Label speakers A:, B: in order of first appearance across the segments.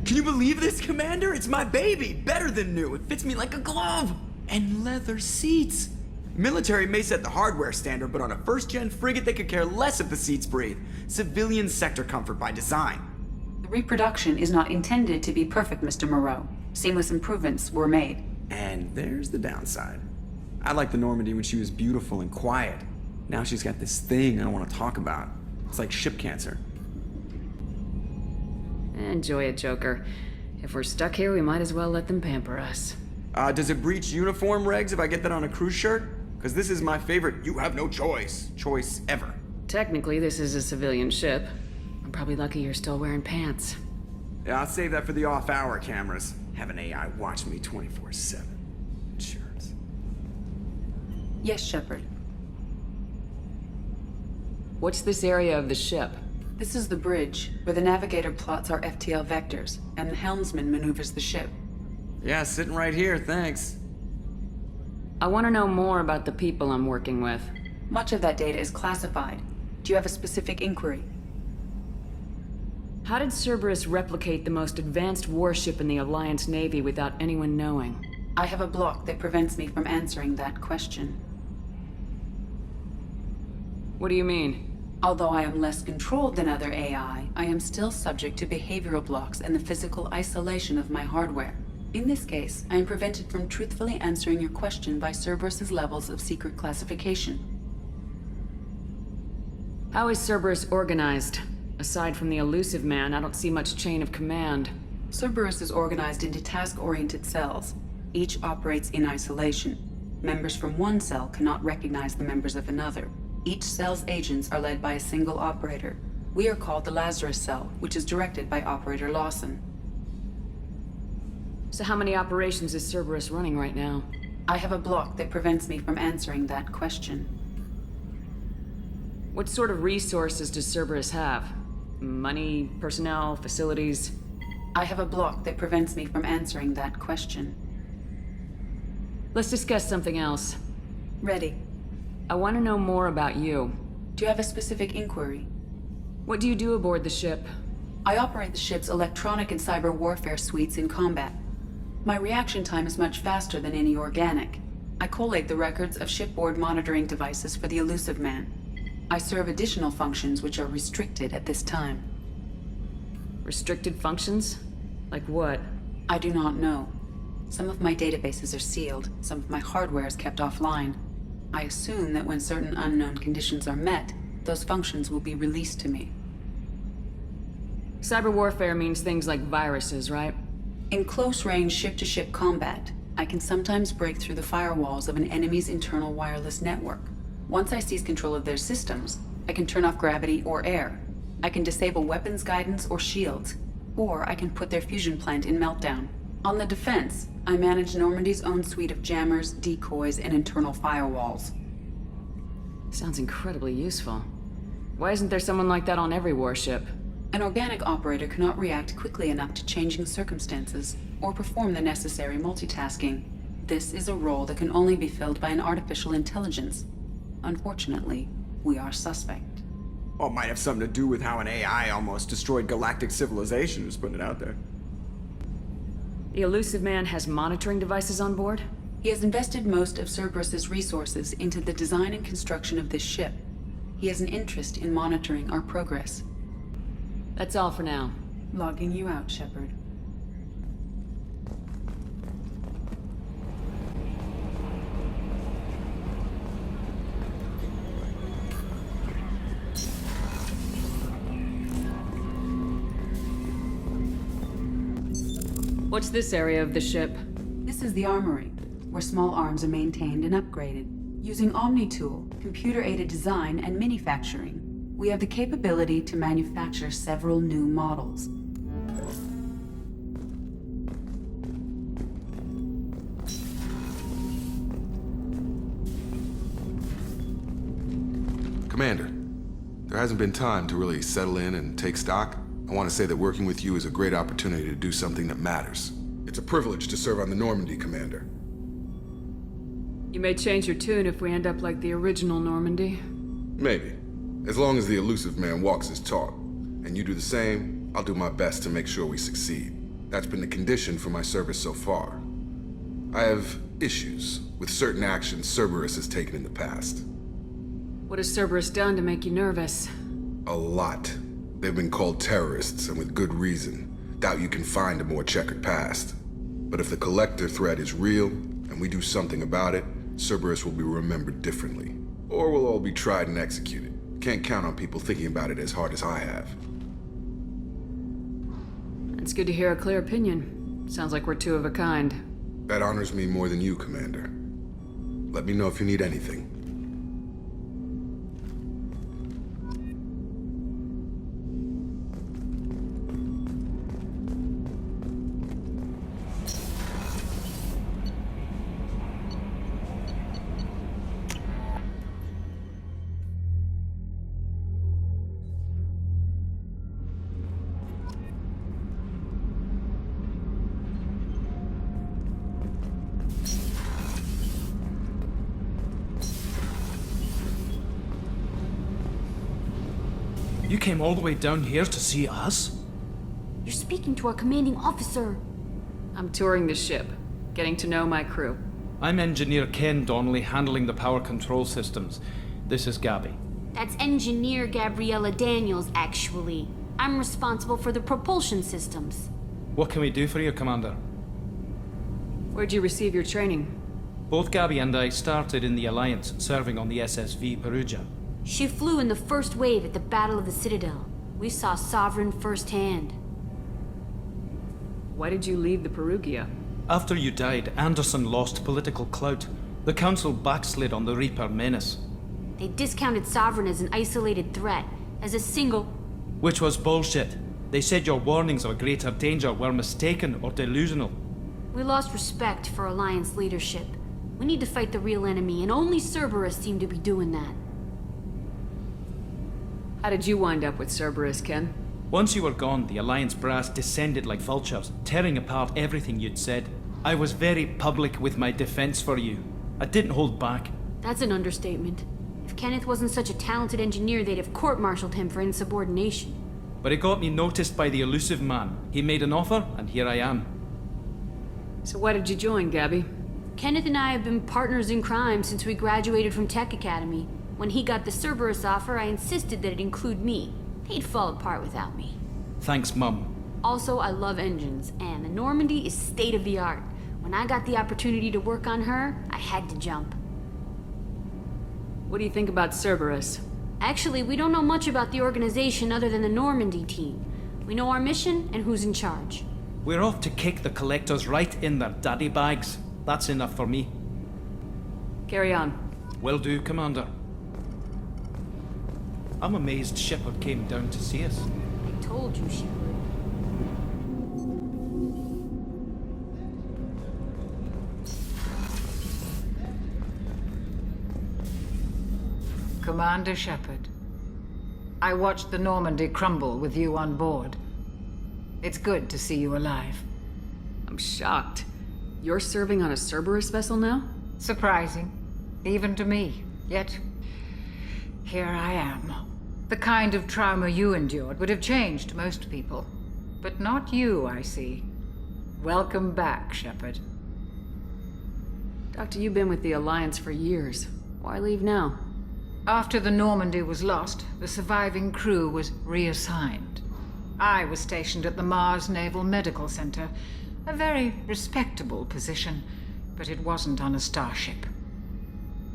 A: Can you believe this, Commander? It's my baby! Better than new. It fits me like a glove! And leather seats. Military may set the hardware standard, but on a first-gen frigate, they could care less if the seats breathe. Civilian sector comfort by design.
B: The reproduction is not intended to be perfect, Mr. Moreau. Seamless improvements were made.
A: And there's the downside. I liked the Normandy when she was beautiful and quiet. Now she's got this thing I don't want to talk about. It's like ship cancer.
C: Enjoy it, Joker. If we're stuck here, we might as well let them pamper us.
A: Does it breach uniform regs if I get that on a cruise shirt? Because this is my favorite you have no choice ever.
C: Technically, this is a civilian ship. I'm probably lucky you're still wearing pants.
A: Yeah, I'll save that for the off-hour cameras. Have an AI watch me 24/7. Shirts.
B: Yes, Shepard.
C: What's this area of the ship?
B: This is the bridge, where the navigator plots our FTL vectors, and the helmsman maneuvers the ship.
A: Yeah, sitting right here, thanks.
C: I want to know more about the people I'm working with.
B: Much of that data is classified. Do you have a specific inquiry?
C: How did Cerberus replicate the most advanced warship in the Alliance Navy without anyone knowing?
B: I have a block that prevents me from answering that question.
C: What do you mean?
B: Although I am less controlled than other AI, I am still subject to behavioral blocks and the physical isolation of my hardware. In this case, I am prevented from truthfully answering your question by Cerberus's levels of secret classification.
C: How is Cerberus organized? Aside from the elusive man, I don't see much chain of command.
B: Cerberus is organized into task-oriented cells. Each operates in isolation. Members from one cell cannot recognize the members of another. Each cell's agents are led by a single operator. We are called the Lazarus Cell, which is directed by Operator Lawson.
C: So how many operations is Cerberus running right now?
B: I have a block that prevents me from answering that question.
C: What sort of resources does Cerberus have? Money, personnel, facilities?
B: I have a block that prevents me from answering that question.
C: Let's discuss something else.
B: Ready.
C: I want to know more about you.
B: Do you have a specific inquiry?
C: What do you do aboard the ship?
B: I operate the ship's electronic and cyber warfare suites in combat. My reaction time is much faster than any organic. I collate the records of shipboard monitoring devices for the elusive man. I serve additional functions which are restricted at this time.
C: Restricted functions? Like what?
B: I do not know. Some of my databases are sealed, some of my hardware is kept offline. I assume that when certain unknown conditions are met, those functions will be released to me.
C: Cyber warfare means things like viruses, right?
B: In close-range ship-to-ship combat, I can sometimes break through the firewalls of an enemy's internal wireless network. Once I seize control of their systems, I can turn off gravity or air. I can disable weapons guidance or shields, or I can put their fusion plant in meltdown. On the defense, I manage Normandy's own suite of jammers, decoys, and internal firewalls.
C: Sounds incredibly useful. Why isn't there someone like that on every warship?
B: An organic operator cannot react quickly enough to changing circumstances, or perform the necessary multitasking. This is a role that can only be filled by an artificial intelligence. Unfortunately, we are suspect.
A: Well, it might have something to do with how an AI almost destroyed galactic civilization, who's putting it out there.
C: The elusive man has monitoring devices on board?
B: He has invested most of Cerberus's resources into the design and construction of this ship. He has an interest in monitoring our progress.
C: That's all for now.
B: Logging you out, Shepard.
C: What's this area of the ship?
B: This is the armory, where small arms are maintained and upgraded. Using OmniTool, computer-aided design, and manufacturing, we have the capability to manufacture several new models.
D: Commander, there hasn't been time to really settle in and take stock. I want to say that working with you is a great opportunity to do something that matters. It's a privilege to serve on the Normandy, Commander.
C: You may change your tune if we end up like the original Normandy.
D: Maybe. As long as the elusive man walks his talk. And you do the same, I'll do my best to make sure we succeed. That's been the condition for my service so far. I have issues with certain actions Cerberus has taken in the past.
C: What has Cerberus done to make you nervous?
D: A lot. They've been called terrorists, and with good reason. Doubt you can find a more checkered past. But if the Collector threat is real, and we do something about it, Cerberus will be remembered differently. Or we'll all be tried and executed. Can't count on people thinking about it as hard as I have.
C: It's good to hear a clear opinion. Sounds like we're two of a kind.
D: That honors me more than you, Commander. Let me know if you need anything.
E: You came all the way down here to see us?
F: You're speaking to our commanding officer.
C: I'm touring the ship, getting to know my crew.
E: I'm Engineer Ken Donnelly, handling the power control systems. This is Gabby.
F: That's Engineer Gabriella Daniels, actually. I'm responsible for the propulsion systems.
E: What can we do for you, Commander?
C: Where'd you receive your training?
E: Both Gabby and I started in the Alliance, serving on the SSV Perugia.
F: She flew in the first wave at the Battle of the Citadel. We saw Sovereign firsthand.
C: Why did you leave the Perugia?
E: After you died, Anderson lost political clout. The Council backslid on the Reaper menace.
F: They discounted Sovereign as an isolated threat, as a single...
E: Which was bullshit. They said your warnings of greater danger were mistaken or delusional.
F: We lost respect for Alliance leadership. We need to fight the real enemy, and only Cerberus seemed to be doing that.
C: How did you wind up with Cerberus, Ken?
E: Once you were gone, the Alliance brass descended like vultures, tearing apart everything you'd said. I was very public with my defense for you. I didn't hold back.
F: That's an understatement. If Kenneth wasn't such a talented engineer, they'd have court-martialed him for insubordination.
E: But it got me noticed by the elusive man. He made an offer, and here I am.
C: So why did you join, Gabby?
F: Kenneth and I have been partners in crime since we graduated from Tech Academy. When he got the Cerberus offer, I insisted that it include me. He'd fall apart without me.
E: Thanks, Mum.
F: Also, I love engines, and the Normandy is state-of-the-art. When I got the opportunity to work on her, I had to jump.
C: What do you think about Cerberus?
F: Actually, we don't know much about the organization other than the Normandy team. We know our mission and who's in charge.
E: We're off to kick the Collectors right in their daddy bags. That's enough for me.
C: Carry on.
E: Will do, Commander. I'm amazed Shepard came down to see us.
F: I told you she would.
G: Commander Shepard, I watched the Normandy crumble with you on board. It's good to see you alive.
C: I'm shocked. You're serving on a Cerberus vessel now?
G: Surprising, even to me. Yet, here I am. The kind of trauma you endured would have changed most people. But not you, I see. Welcome back, Shepard.
C: Doctor, you've been with the Alliance for years. Why leave now?
G: After the Normandy was lost, the surviving crew was reassigned. I was stationed at the Mars Naval Medical Center, a very respectable position, but it wasn't on a starship.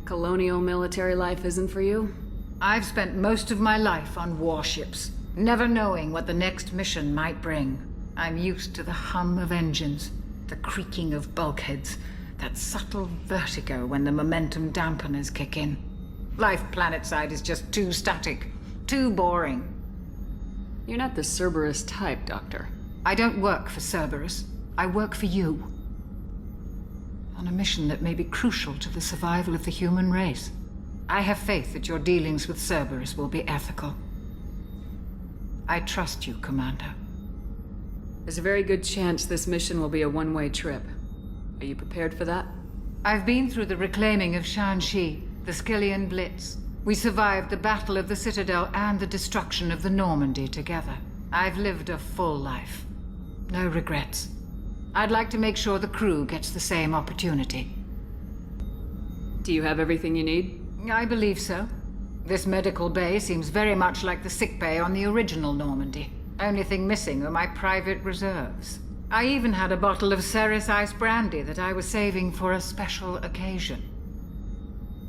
C: Colonial military life isn't for you?
G: I've spent most of my life on warships, never knowing what the next mission might bring. I'm used to the hum of engines, the creaking of bulkheads, that subtle vertigo when the momentum dampeners kick in. Life planetside is just too static, too boring.
C: You're not the Cerberus type, Doctor.
G: I don't work for Cerberus. I work for you. On a mission that may be crucial to the survival of the human race. I have faith that your dealings with Cerberus will be ethical. I trust you, Commander.
C: There's a very good chance this mission will be a one-way trip. Are you prepared for that?
G: I've been through the reclaiming of Shanxi, the Skillian Blitz. We survived the Battle of the Citadel and the destruction of the Normandy together. I've lived a full life. No regrets. I'd like to make sure the crew gets the same opportunity.
C: Do you have everything you need?
G: I believe so. This medical bay seems very much like the sick bay on the original Normandy. Only thing missing are my private reserves. I even had a bottle of Ceres Ice brandy that I was saving for a special occasion.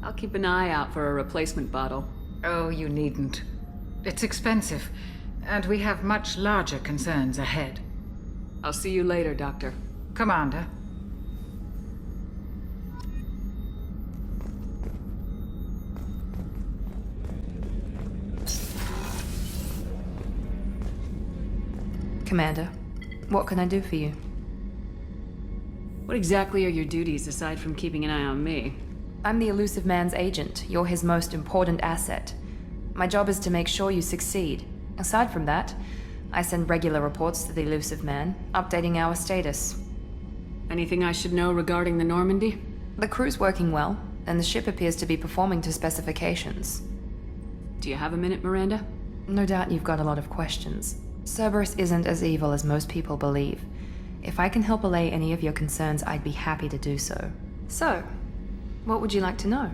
C: I'll keep an eye out for a replacement bottle.
G: Oh, you needn't. It's expensive, and we have much larger concerns ahead.
C: I'll see you later, Doctor.
G: Commander.
H: Commander, what can I do for you?
C: What exactly are your duties aside from keeping an eye on me?
H: I'm the Elusive Man's agent. You're his most important asset. My job is to make sure you succeed. Aside from that, I send regular reports to the Elusive Man, updating our status.
C: Anything I should know regarding the Normandy?
H: The crew's working well, and the ship appears to be performing to specifications.
C: Do you have a minute, Miranda?
H: No doubt you've got a lot of questions. Cerberus isn't as evil as most people believe. If I can help allay any of your concerns, I'd be happy to do so. So, what would you like to know?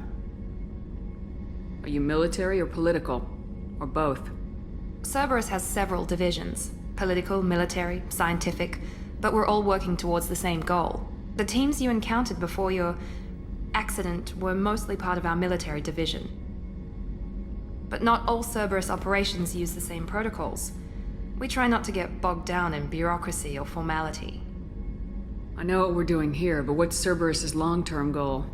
C: Are you military or political? Or both?
H: Cerberus has several divisions. Political, military, scientific, but we're all working towards the same goal. The teams you encountered before your accident were mostly part of our military division. But not all Cerberus operations use the same protocols. We try not to get bogged down in bureaucracy or formality.
C: I know what we're doing here, but what's Cerberus's long-term goal?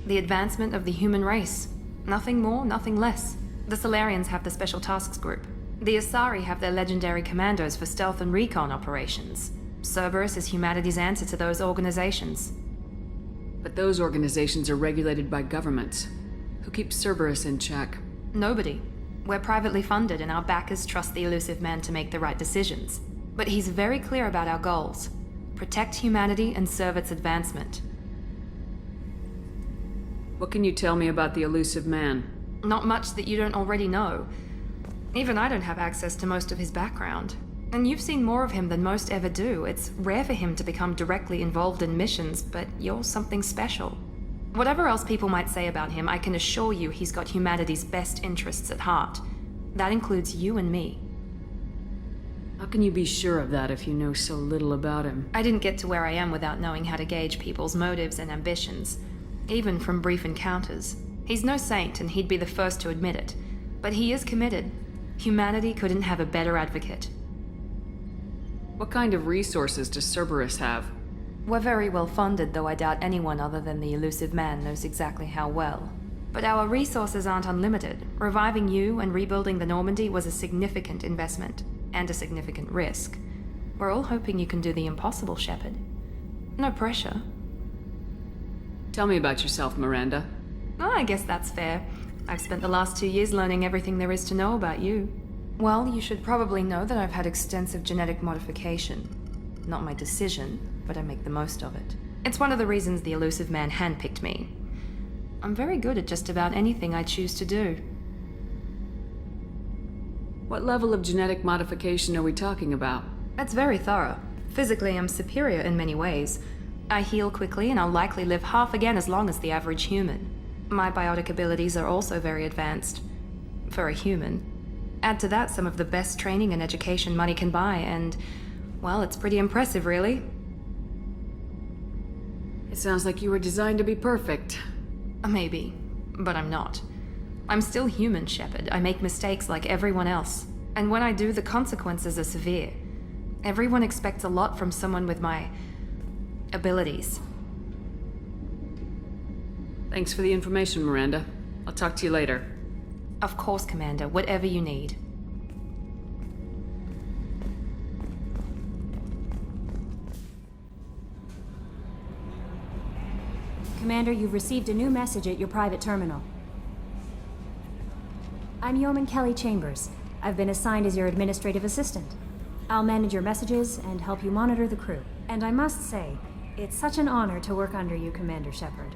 H: The advancement of the human race. Nothing more, nothing less. The Solarians have the Special Tasks Group. The Asari have their legendary commandos for stealth and recon operations. Cerberus is humanity's answer to those organizations.
C: But those organizations are regulated by governments. Who keeps Cerberus in check?
H: Nobody. We're privately funded and our backers trust the Elusive Man to make the right decisions. But he's very clear about our goals. Protect humanity and serve its advancement.
C: What can you tell me about the Elusive Man?
H: Not much that you don't already know. Even I don't have access to most of his background. And you've seen more of him than most ever do. It's rare for him to become directly involved in missions, but you're something special. Whatever else people might say about him, I can assure you he's got humanity's best interests at heart. That includes you and me.
C: How can you be sure of that if you know so little about him?
H: I didn't get to where I am without knowing how to gauge people's motives and ambitions, even from brief encounters. He's no saint, and he'd be the first to admit it. But he is committed. Humanity couldn't have a better advocate.
C: What kind of resources does Cerberus have?
H: We're very well funded, though I doubt anyone other than the Elusive Man knows exactly how well. But our resources aren't unlimited. Reviving you and rebuilding the Normandy was a significant investment, and a significant risk. We're all hoping you can do the impossible, Shepard. No pressure.
C: Tell me about yourself, Miranda.
H: Oh, I guess that's fair. I've spent the last 2 years learning everything there is to know about you. Well, you should probably know that I've had extensive genetic modification. Not my decision, but I make the most of it. It's one of the reasons the Elusive Man handpicked me. I'm very good at just about anything I choose to do.
C: What level of genetic modification are we talking about?
H: It's very thorough. Physically, I'm superior in many ways. I heal quickly, and I'll likely live half again as long as the average human. My biotic abilities are also very advanced. For a human. Add to that some of the best training and education money can buy, and, well, it's pretty impressive, really.
C: It sounds like you were designed to be perfect.
H: Maybe, but I'm not. I'm still human, Shepard. I make mistakes like everyone else. And when I do, the consequences are severe. Everyone expects a lot from someone with my abilities.
C: Thanks for the information, Miranda. I'll talk to you later.
H: Of course, Commander. Whatever you need.
I: Commander, you've received a new message at your private terminal. I'm Yeoman Kelly Chambers. I've been assigned as your administrative assistant. I'll manage your messages and help you monitor the crew. And I must say, it's such an honor to work under you, Commander Shepard.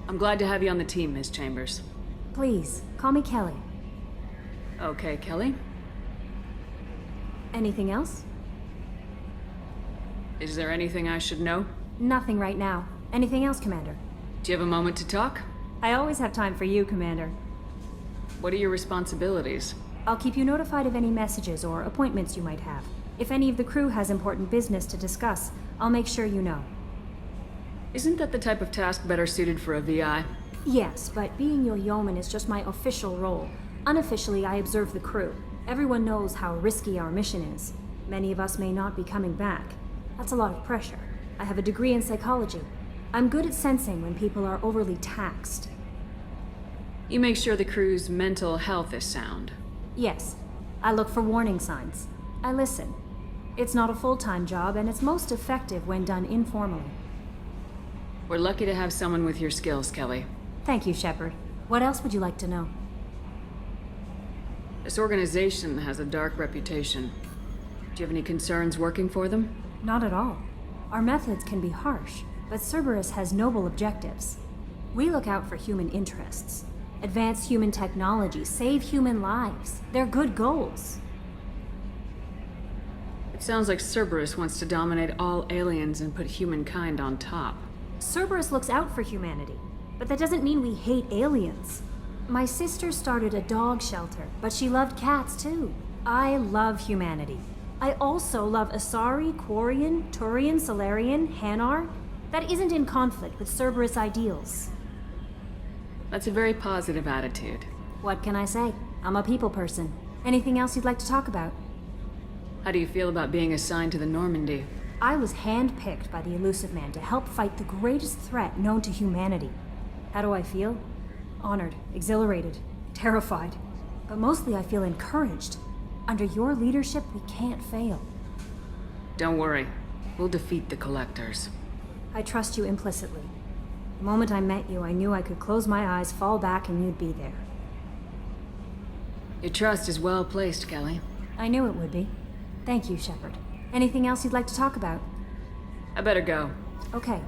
C: I'm glad to have you on the team, Miss Chambers.
I: Please, call me Kelly.
C: Okay, Kelly.
I: Anything else?
C: Is there anything I should know?
I: Nothing right now. Anything else, Commander?
C: Do you have a moment to talk?
I: I always have time for you, Commander.
C: What are your responsibilities?
I: I'll keep you notified of any messages or appointments you might have. If any of the crew has important business to discuss, I'll make sure you know.
C: Isn't that the type of task better suited for a VI?
I: Yes, but being your yeoman is just my official role. Unofficially, I observe the crew. Everyone knows how risky our mission is. Many of us may not be coming back. That's a lot of pressure. I have a degree in psychology. I'm good at sensing when people are overly taxed.
C: You make sure the crew's mental health is sound.
I: Yes, I look for warning signs. I listen. It's not a full-time job, and it's most effective when done informally.
C: We're lucky to have someone with your skills, Kelly.
I: Thank you, Shepard. What else would you like to know?
C: This organization has a dark reputation. Do you have any concerns working for them?
I: Not at all. Our methods can be harsh, but Cerberus has noble objectives. We look out for human interests. Advance human technology, save human lives. They're good goals.
C: It sounds like Cerberus wants to dominate all aliens and put humankind on top.
I: Cerberus looks out for humanity, but that doesn't mean we hate aliens. My sister started a dog shelter, but she loved cats too. I love humanity. I also love Asari, Quarian, Turian, Solarian, Hanar. That isn't in conflict with Cerberus ideals.
C: That's a very positive attitude.
I: What can I say? I'm a people person. Anything else you'd like to talk about?
C: How do you feel about being assigned to the Normandy?
I: I was handpicked by the Elusive Man to help fight the greatest threat known to humanity. How do I feel? Honored, exhilarated, terrified. But mostly I feel encouraged. Under your leadership, we can't fail.
C: Don't worry. We'll defeat the Collectors.
I: I trust you implicitly. The moment I met you, I knew I could close my eyes, fall back, and you'd be there.
C: Your trust is well placed, Kelly.
I: I knew it would be. Thank you, Shepard. Anything else you'd like to talk about?
C: I better go.
I: Okay.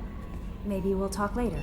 I: Maybe we'll talk later.